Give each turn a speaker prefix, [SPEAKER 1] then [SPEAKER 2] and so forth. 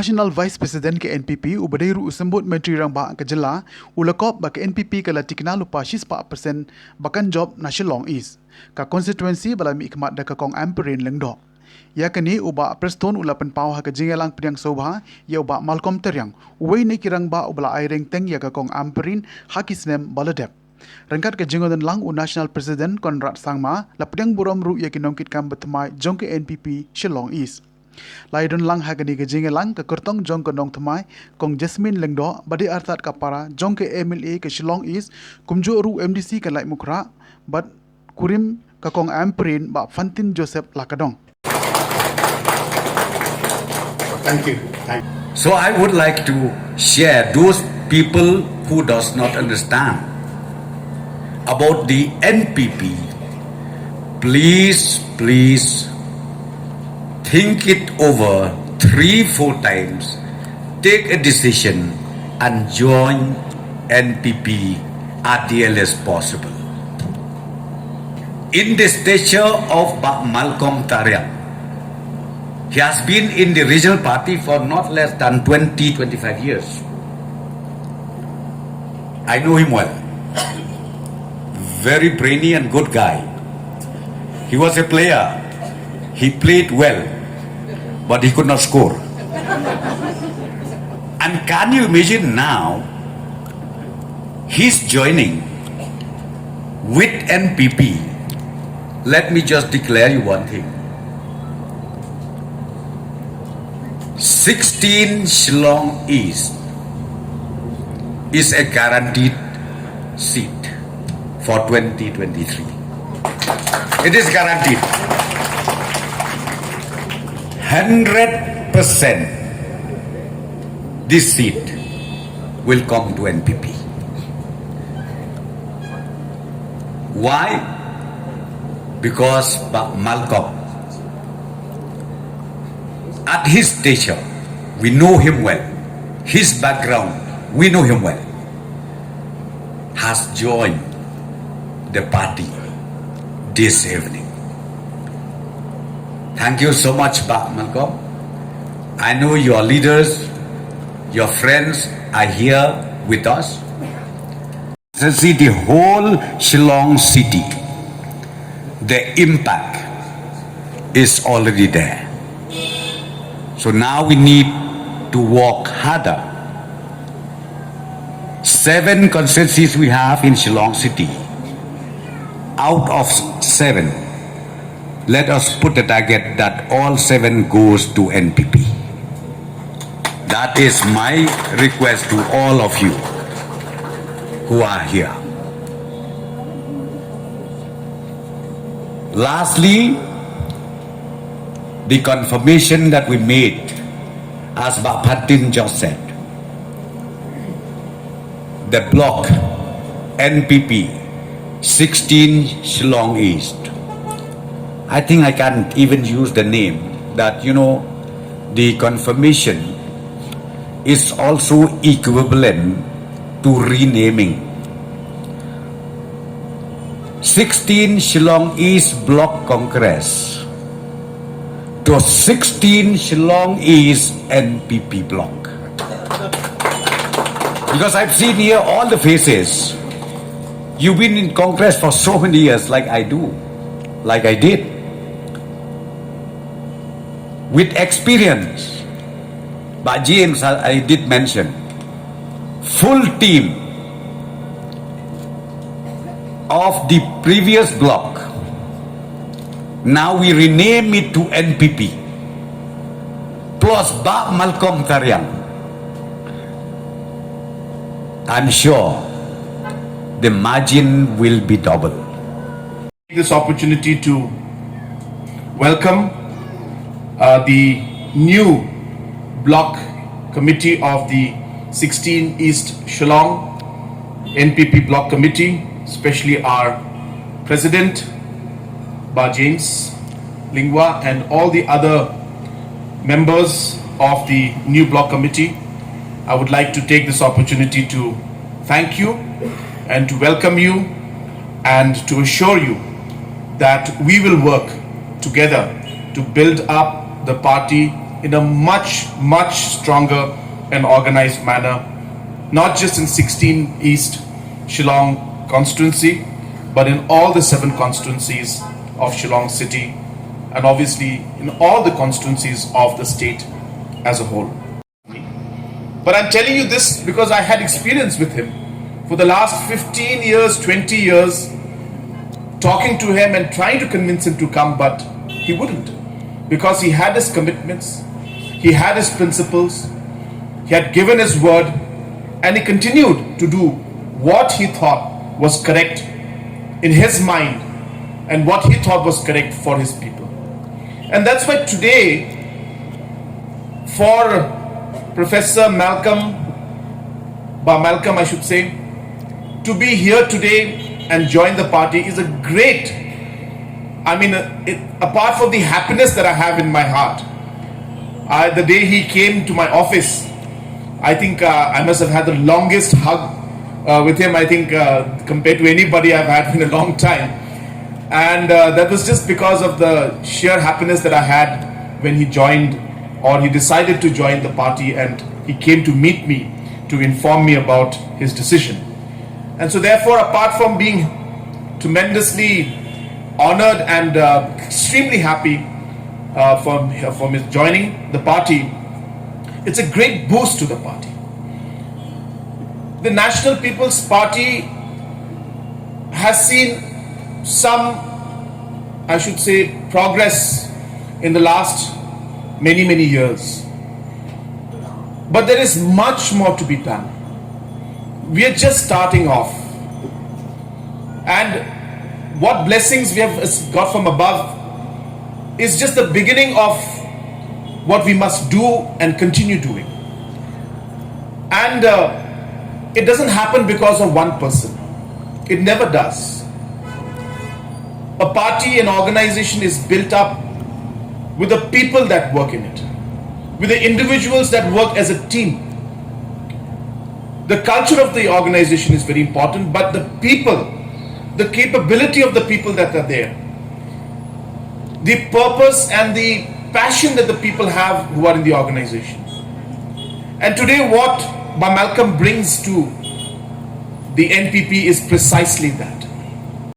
[SPEAKER 1] National Vice President ke NPP ubadairu usambut Menteri Rang Bah ke Jela ulakop ba ke NPP kala tikna lupa 4% bakan job na Shillong East ka constituency balami ikmat da ka kong amperin lengdo. Ya kini Bah Prestone ulapan pau ha ke jingelang pdiang sobha ya Bah Malcom Tariang uwei ni kirang ba ubala aireng teng ya ka kong amperin hakisnem baladep. Rangkat ke jingodan lang National President Konrad Sangma la pdiang burom ru ya kinongkit kam betmai jong ke NPP Shillong East. Laidon lang hagani ke jingelang ke kertong jong ke nong temai kong Jasmine lengdo badi artat kapara jong ke MLA ke Shillong East kumjo ru MDC ke lai mukra bad kurim ke kong amperin ba Fantin Joseph lakadong.
[SPEAKER 2] Thank you.
[SPEAKER 3] So I would like to share those people who does not understand about the NPP. Please think it over 3-4 times, take a decision and join NPP at the earliest possible. In the stature of Bah Malcom Tariang, he has been in the regional party for not less than 20-25 years. I know him well. Very brainy and good guy. He was a player. He played well, but he could not score. And can you imagine now, he's joining with NPP. Let me just declare you one thing. 16 Shillong East is a guaranteed seat for 2023. It is guaranteed. 100% this seat will come to NPP. Why? Because Bah Malcom, at his stature, we know him well. His background, we know him well. Has joined the party this evening. Thank you so much, Bah Malcom. I know your leaders, your friends are here with us. See the whole Shillong city, the impact is already there. So now we need to work harder. 7 constituencies we have in Shillong city. Out of 7, let us put the target that all 7 goes to NPP. That is my request to all of you who are here. Lastly, the confirmation that we made, as Bah Prestone just said, the block NPP 16 Shillong East. I think I can't even use the name that, the confirmation is also equivalent to renaming. 16 Shillong East Block Congress to 16 Shillong East NPP Block. Because I've seen here all the faces. You've been in Congress for so many years, like I did. With experience. But James, I did mention, full team of the previous block. Now we rename it to NPP plus Bah Malcom Tariang. I'm sure the margin will be double.
[SPEAKER 2] This opportunity to welcome the new block committee of the 16 East Shillong NPP block committee, especially our president Bah James Lingwa and all the other members of the new block committee. I would like to take this opportunity to thank you and to welcome you and to assure you that we will work together to build up the party in a much, much stronger and organized manner, not just in 16 East Shillong constituency, but in all the 7 constituencies of Shillong city, and obviously in all the constituencies of the state as a whole. But I'm telling you this because I had experience with him for the last 15 years, 20 years, talking to him and trying to convince him to come, but he wouldn't, because he had his commitments, he had his principles, he had given his word, and he continued to do what he thought was correct in his mind and what he thought was correct for his people. And that's why today, for Professor Bah Malcom, I should say, to be here today and join the party is a great, apart from the happiness that I have in my heart. The day he came to my office, I think I must have had the longest hug with him, I think, compared to anybody I've had in a long time. And that was just because of the sheer happiness that I had when he joined, or he decided to join the party, and he came to meet me to inform me about his decision. And so therefore, apart from being tremendously honored and extremely happy for his joining the party, it's a great boost to the party. The National People's Party has seen some, I should say, progress in the last many years. But there is much more to be done. We are just starting off. And what blessings we have got from above is just the beginning of what we must do and continue doing. And it doesn't happen because of one person. It never does. A party, an organization is built up with the people that work in it, with the individuals that work as a team. The culture of the organization is very important, but the people, the capability of the people that are there, the purpose and the passion that the people have who are in the organization. And today what Bah Malcom brings to the NPP is precisely that.